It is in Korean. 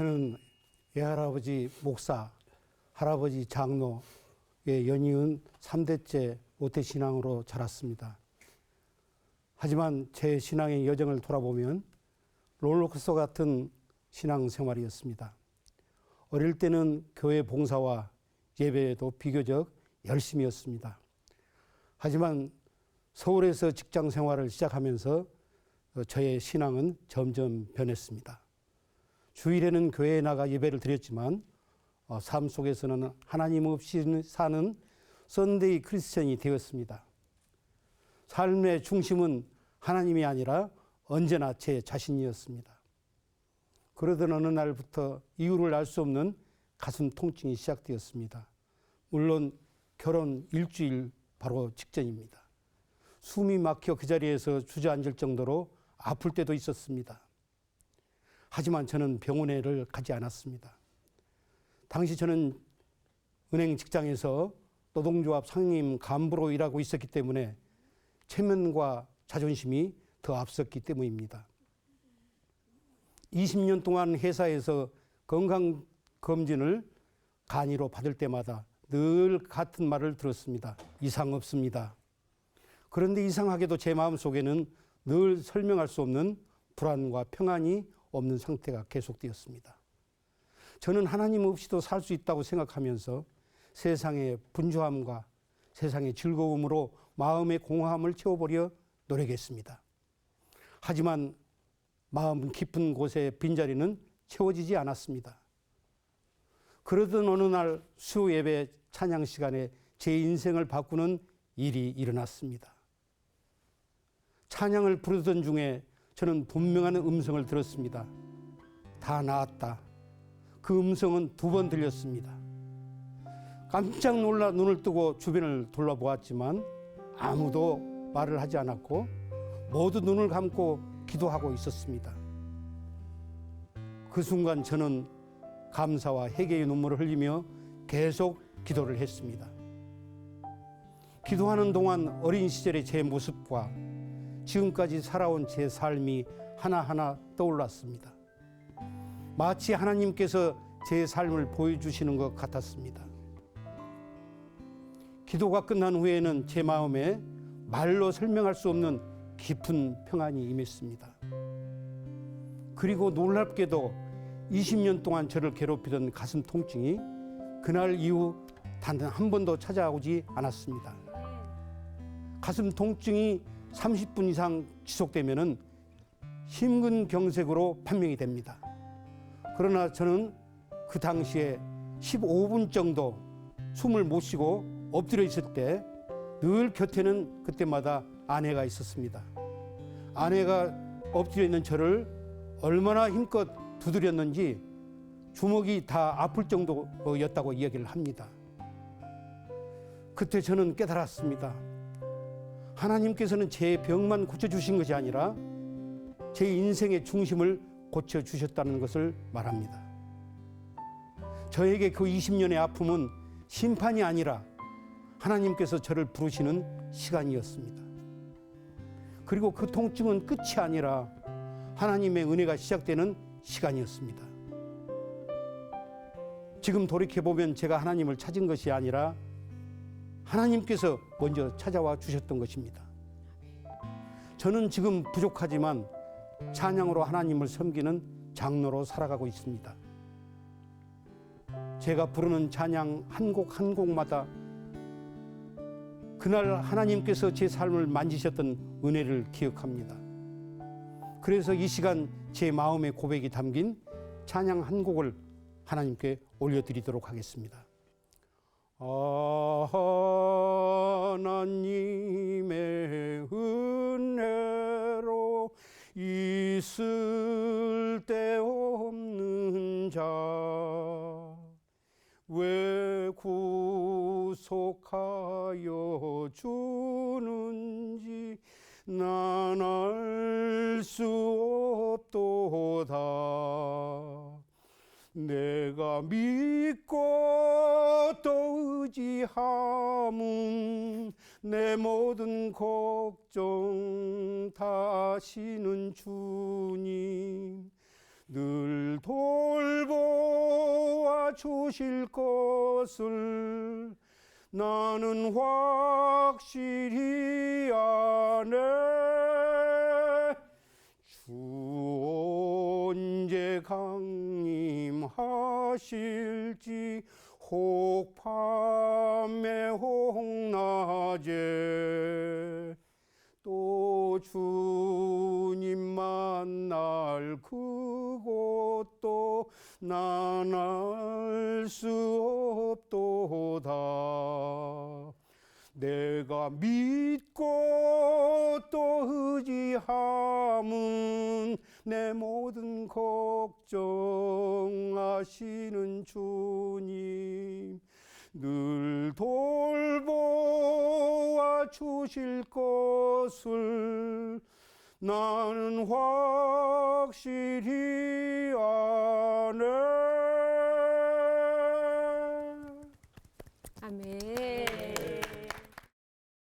저는 외할아버지 목사, 할아버지 장로의 연이은 3대째 모태신앙으로 자랐습니다. 하지만 제 신앙의 여정을 돌아보면 롤러코스터 같은 신앙생활이었습니다. 어릴 때는 교회 봉사와 예배에도 비교적 열심히 했습니다. 하지만 서울에서 직장 생활을 시작하면서 저의 신앙은 점점 변했습니다. 주일에는 교회에 나가 예배를 드렸지만 삶 속에서는 하나님 없이 사는 썬데이 크리스천이 되었습니다. 삶의 중심은 하나님이 아니라 언제나 제 자신이었습니다. 그러던 어느 날부터 이유를 알 수 없는 가슴 통증이 시작되었습니다. 물론 결혼 일주일 바로 직전입니다. 숨이 막혀 그 자리에서 주저앉을 정도로 아플 때도 있었습니다. 하지만 저는 병원에를 가지 않았습니다. 당시 저는 은행 직장에서 노동조합 상임 간부로 일하고 있었기 때문에 체면과 자존심이 더 앞섰기 때문입니다. 20년 동안 회사에서 건강검진을 간이로 받을 때마다 늘 같은 말을 들었습니다. 이상 없습니다. 그런데 이상하게도 제 마음속에는 늘 설명할 수 없는 불안과 평안이 없는 상태가 계속되었습니다. 저는 하나님 없이도 살 수 있다고 생각하면서 세상의 분주함과 세상의 즐거움으로 마음의 공허함을 채워보려 노력했습니다. 하지만 마음 깊은 곳의 빈자리는 채워지지 않았습니다. 그러던 어느 날 수요 예배 찬양 시간에 제 인생을 바꾸는 일이 일어났습니다. 찬양을 부르던 중에 저는 분명한 음성을 들었습니다. 다 나았다. 그 음성은 2번 들렸습니다. 깜짝 놀라 눈을 뜨고 주변을 돌아보았지만 아무도 말을 하지 않았고 모두 눈을 감고 기도하고 있었습니다. 그 순간 저는 감사와 회개의 눈물을 흘리며 계속 기도를 했습니다. 기도하는 동안 어린 시절의 제 모습과 지금까지 살아온 제 삶이 하나하나 떠올랐습니다. 마치 하나님께서 제 삶을 보여주시는 것 같았습니다. 기도가 끝난 후에는 제 마음에 말로 설명할 수 없는 깊은 평안이 임했습니다. 그리고 놀랍게도 20년 동안 저를 괴롭히던 가슴 통증이 그날 이후 단 한 번도 찾아오지 않았습니다. 가슴 통증이 30분 이상 지속되면 심근경색으로 판명이 됩니다. 그러나 저는 그 당시에 15분 정도 숨을 못 쉬고 엎드려 있을 때 늘 곁에는 그때마다 아내가 있었습니다. 아내가 엎드려 있는 저를 얼마나 힘껏 두드렸는지 주먹이 다 아플 정도였다고 이야기를 합니다. 그때 저는 깨달았습니다. 하나님께서는 제 병만 고쳐주신 것이 아니라 제 인생의 중심을 고쳐주셨다는 것을 말합니다. 저에게 그 20년의 아픔은 심판이 아니라 하나님께서 저를 부르시는 시간이었습니다. 그리고 그 통증은 끝이 아니라 하나님의 은혜가 시작되는 시간이었습니다. 지금 돌이켜보면 제가 하나님을 찾은 것이 아니라 하나님께서 먼저 찾아와 주셨던 것입니다. 저는 지금 부족하지만 찬양으로 하나님을 섬기는 장로로 살아가고 있습니다. 제가 부르는 찬양 한 곡 한 곡마다 그날 하나님께서 제 삶을 만지셨던 은혜를 기억합니다. 그래서 이 시간 제 마음의 고백이 담긴 찬양 한 곡을 하나님께 올려드리도록 하겠습니다. 하나님의 은혜로 있을 데 없는 자 왜 구속하여 주는지 난 알 수 없도다. 내가 믿고 또 의지함은 내 모든 걱정 다시는 주님 늘 돌보 주실 것을 나는 확실히 아네. 주 언제 강림하실지 혹 밤에 혹 낮에 또 주님 만날 그곳도 난 알 수 없도다. 내가 믿고 또 의지함은 내 모든 걱정하시는 주님 늘 돌보아 주실 것을 나는 확실히 아네. 아멘.